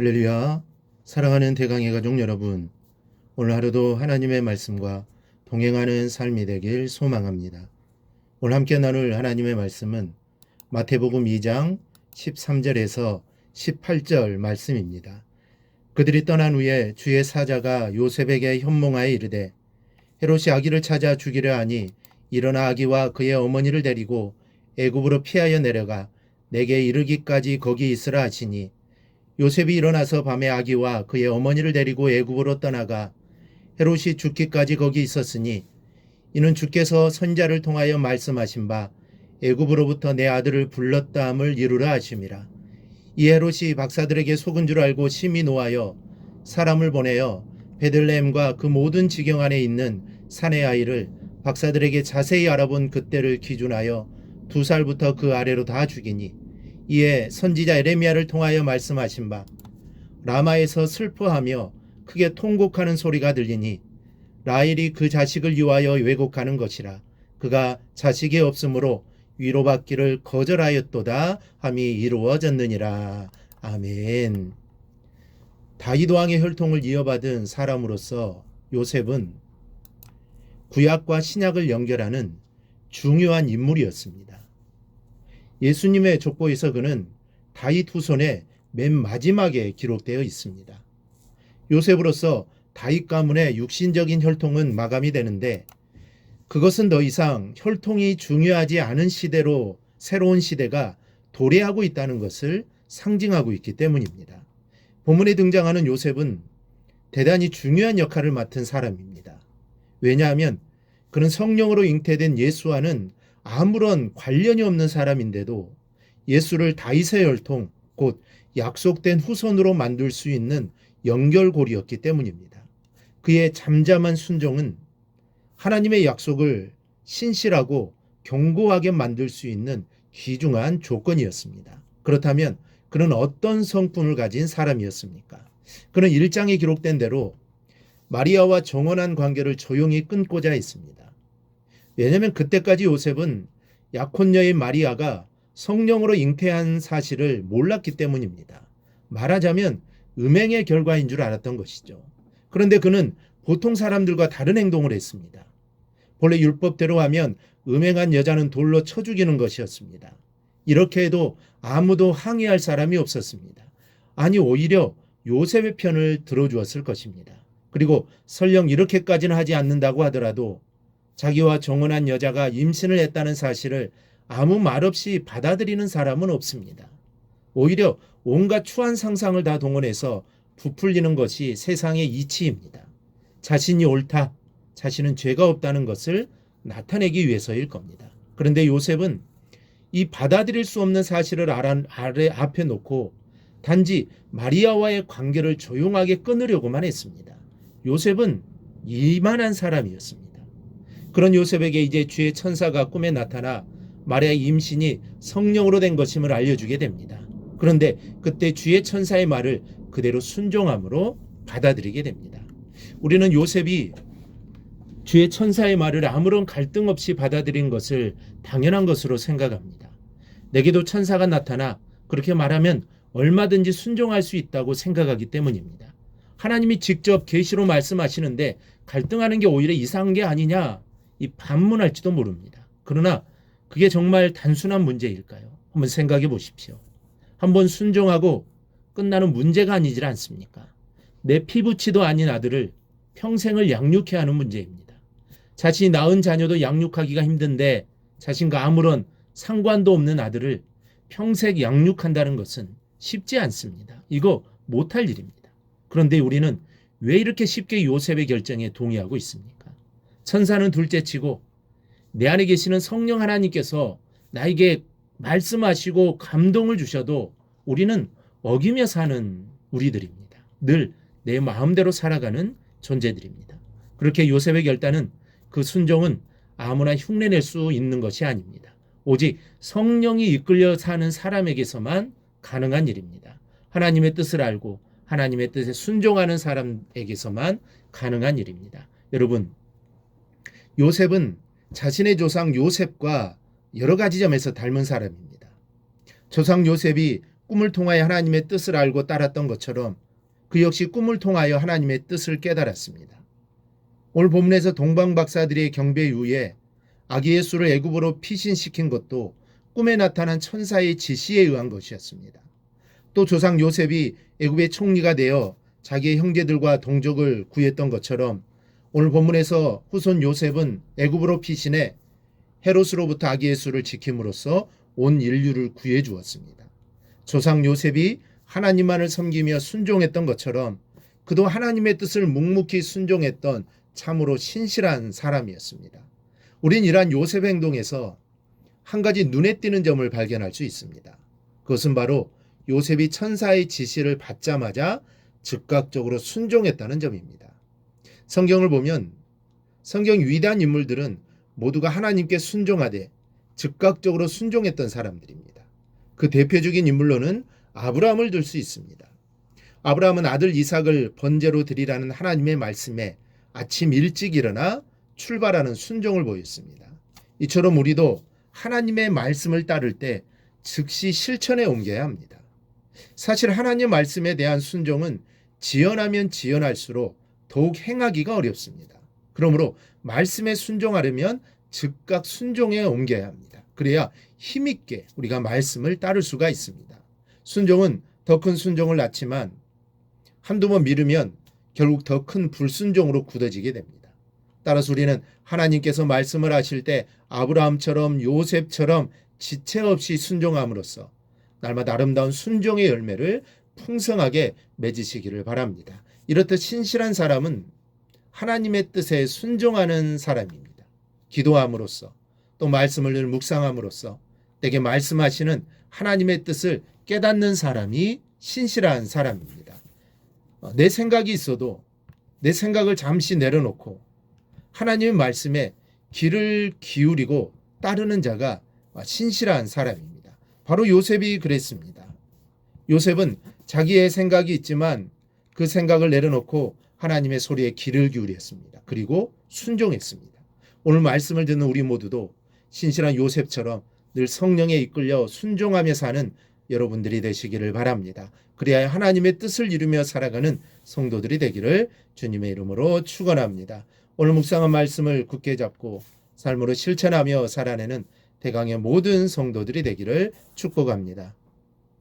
할렐루야. 사랑하는 대강의 가족 여러분, 오늘 하루도 하나님의 말씀과 동행하는 삶이 되길 소망합니다. 오늘 함께 나눌 하나님의 말씀은 마태복음 2장 13절에서 18절 말씀입니다. 그들이 떠난 후에 주의 사자가 요셉에게 현몽하여 이르되, 헤롯이 아기를 찾아 죽이려 하니 일어나 아기와 그의 어머니를 데리고 애굽으로 피하여 내려가 내게 이르기까지 거기 있으라 하시니, 요셉이 일어나서 밤에 아기와 그의 어머니를 데리고 애굽으로 떠나가 헤롯이 죽기까지 거기 있었으니, 이는 주께서 선자를 통하여 말씀하신 바 애굽으로부터 내 아들을 불렀다함을 이루라 하심이라. 이 헤롯이 박사들에게 속은 줄 알고 심히 노하여 사람을 보내어 베들레헴과 그 모든 지경 안에 있는 사내 아이를 박사들에게 자세히 알아본 그때를 기준하여 2살부터 그 아래로 다 죽이니, 이에 선지자 에레미야를 통하여 말씀하신 바 라마에서 슬퍼하며 크게 통곡하는 소리가 들리니, 라헬이 그 자식을 위하여 왜곡하는 것이라. 그가 자식이 없으므로 위로받기를 거절하였도다 함이 이루어졌느니라. 아멘. 다윗 왕의 혈통을 이어받은 사람으로서 요셉은 구약과 신약을 연결하는 중요한 인물이었습니다. 예수님의 족보에서 그는 다윗 후손의 맨 마지막에 기록되어 있습니다. 요셉으로서 다윗 가문의 육신적인 혈통은 마감이 되는데, 그것은 더 이상 혈통이 중요하지 않은 시대로 새로운 시대가 도래하고 있다는 것을 상징하고 있기 때문입니다. 본문에 등장하는 요셉은 대단히 중요한 역할을 맡은 사람입니다. 왜냐하면 그는 성령으로 잉태된 예수와는 아무런 관련이 없는 사람인데도 예수를 다윗의 혈통, 곧 약속된 후손으로 만들 수 있는 연결고리였기 때문입니다. 그의 잠잠한 순종은 하나님의 약속을 신실하고 견고하게 만들 수 있는 귀중한 조건이었습니다. 그렇다면 그는 어떤 성품을 가진 사람이었습니까? 그는 1장에 기록된 대로 마리아와 정원한 관계를 조용히 끊고자 했습니다. 왜냐하면 그때까지 요셉은 약혼녀인 마리아가 성령으로 잉태한 사실을 몰랐기 때문입니다. 말하자면 음행의 결과인 줄 알았던 것이죠. 그런데 그는 보통 사람들과 다른 행동을 했습니다. 본래 율법대로 하면 음행한 여자는 돌로 쳐 죽이는 것이었습니다. 이렇게 해도 아무도 항의할 사람이 없었습니다. 아니, 오히려 요셉의 편을 들어주었을 것입니다. 그리고 설령 이렇게까지는 하지 않는다고 하더라도 자기와 정혼한 여자가 임신을 했다는 사실을 아무 말 없이 받아들이는 사람은 없습니다. 오히려 온갖 추한 상상을 다 동원해서 부풀리는 것이 세상의 이치입니다. 자신이 옳다, 자신은 죄가 없다는 것을 나타내기 위해서일 겁니다. 그런데 요셉은 이 받아들일 수 없는 사실을 앞에 놓고 단지 마리아와의 관계를 조용하게 끊으려고만 했습니다. 요셉은 이만한 사람이었습니다. 그런 요셉에게 이제 주의 천사가 꿈에 나타나 마리아의 임신이 성령으로 된 것임을 알려주게 됩니다. 그런데 그때 주의 천사의 말을 그대로 순종함으로 받아들이게 됩니다. 우리는 요셉이 주의 천사의 말을 아무런 갈등 없이 받아들인 것을 당연한 것으로 생각합니다. 내게도 천사가 나타나 그렇게 말하면 얼마든지 순종할 수 있다고 생각하기 때문입니다. 하나님이 직접 계시로 말씀하시는데 갈등하는 게 오히려 이상한 게 아니냐, 이 반문할지도 모릅니다. 그러나 그게 정말 단순한 문제일까요? 한번 생각해 보십시오. 한번 순종하고 끝나는 문제가 아니질 않습니까? 내 피부치도 아닌 아들을 평생을 양육해야 하는 문제입니다. 자신이 낳은 자녀도 양육하기가 힘든데 자신과 아무런 상관도 없는 아들을 평생 양육한다는 것은 쉽지 않습니다. 이거 못할 일입니다. 그런데 우리는 왜 이렇게 쉽게 요셉의 결정에 동의하고 있습니까? 천사는 둘째치고 내 안에 계시는 성령 하나님께서 나에게 말씀하시고 감동을 주셔도 우리는 어기며 사는 우리들입니다. 늘 내 마음대로 살아가는 존재들입니다. 그렇게 요셉의 결단은, 그 순종은 아무나 흉내낼 수 있는 것이 아닙니다. 오직 성령이 이끌려 사는 사람에게서만 가능한 일입니다. 하나님의 뜻을 알고 하나님의 뜻에 순종하는 사람에게서만 가능한 일입니다. 여러분, 요셉은 자신의 조상 요셉과 여러 가지 점에서 닮은 사람입니다. 조상 요셉이 꿈을 통하여 하나님의 뜻을 알고 따랐던 것처럼 그 역시 꿈을 통하여 하나님의 뜻을 깨달았습니다. 오늘 본문에서 동방박사들의 경배 이후에 아기 예수를 애굽으로 피신시킨 것도 꿈에 나타난 천사의 지시에 의한 것이었습니다. 또 조상 요셉이 애굽의 총리가 되어 자기의 형제들과 동족을 구했던 것처럼 오늘 본문에서 후손 요셉은 애굽으로 피신해 헤롯으로부터 아기 예수를 지킴으로써 온 인류를 구해 주었습니다. 조상 요셉이 하나님만을 섬기며 순종했던 것처럼 그도 하나님의 뜻을 묵묵히 순종했던 참으로 신실한 사람이었습니다. 우린 이러한 요셉의 행동에서 한 가지 눈에 띄는 점을 발견할 수 있습니다. 그것은 바로 요셉이 천사의 지시를 받자마자 즉각적으로 순종했다는 점입니다. 성경을 보면 성경 위대한 인물들은 모두가 하나님께 순종하되 즉각적으로 순종했던 사람들입니다. 그 대표적인 인물로는 아브라함을 들 수 있습니다. 아브라함은 아들 이삭을 번제로 드리라는 하나님의 말씀에 아침 일찍 일어나 출발하는 순종을 보였습니다. 이처럼 우리도 하나님의 말씀을 따를 때 즉시 실천에 옮겨야 합니다. 사실 하나님의 말씀에 대한 순종은 지연하면 지연할수록 더욱 행하기가 어렵습니다. 그러므로 말씀에 순종하려면 즉각 순종에 옮겨야 합니다. 그래야 힘있게 우리가 말씀을 따를 수가 있습니다. 순종은 더 큰 순종을 낳지만 한두 번 미루면 결국 더 큰 불순종으로 굳어지게 됩니다. 따라서 우리는 하나님께서 말씀을 하실 때 아브라함처럼 요셉처럼 지체 없이 순종함으로써 날마다 아름다운 순종의 열매를 풍성하게 맺으시기를 바랍니다. 이렇듯 신실한 사람은 하나님의 뜻에 순종하는 사람입니다. 기도함으로써 또 말씀을 늘 묵상함으로써 내게 말씀하시는 하나님의 뜻을 깨닫는 사람이 신실한 사람입니다. 내 생각이 있어도 내 생각을 잠시 내려놓고 하나님의 말씀에 귀를 기울이고 따르는 자가 신실한 사람입니다. 바로 요셉이 그랬습니다. 요셉은 자기의 생각이 있지만 그 생각을 내려놓고 하나님의 소리에 귀를 기울였습니다. 그리고 순종했습니다. 오늘 말씀을 듣는 우리 모두도 신실한 요셉처럼 늘 성령에 이끌려 순종하며 사는 여러분들이 되시기를 바랍니다. 그래야 하나님의 뜻을 이루며 살아가는 성도들이 되기를 주님의 이름으로 축원합니다. 오늘 묵상한 말씀을 굳게 잡고 삶으로 실천하며 살아내는 대강의 모든 성도들이 되기를 축복합니다.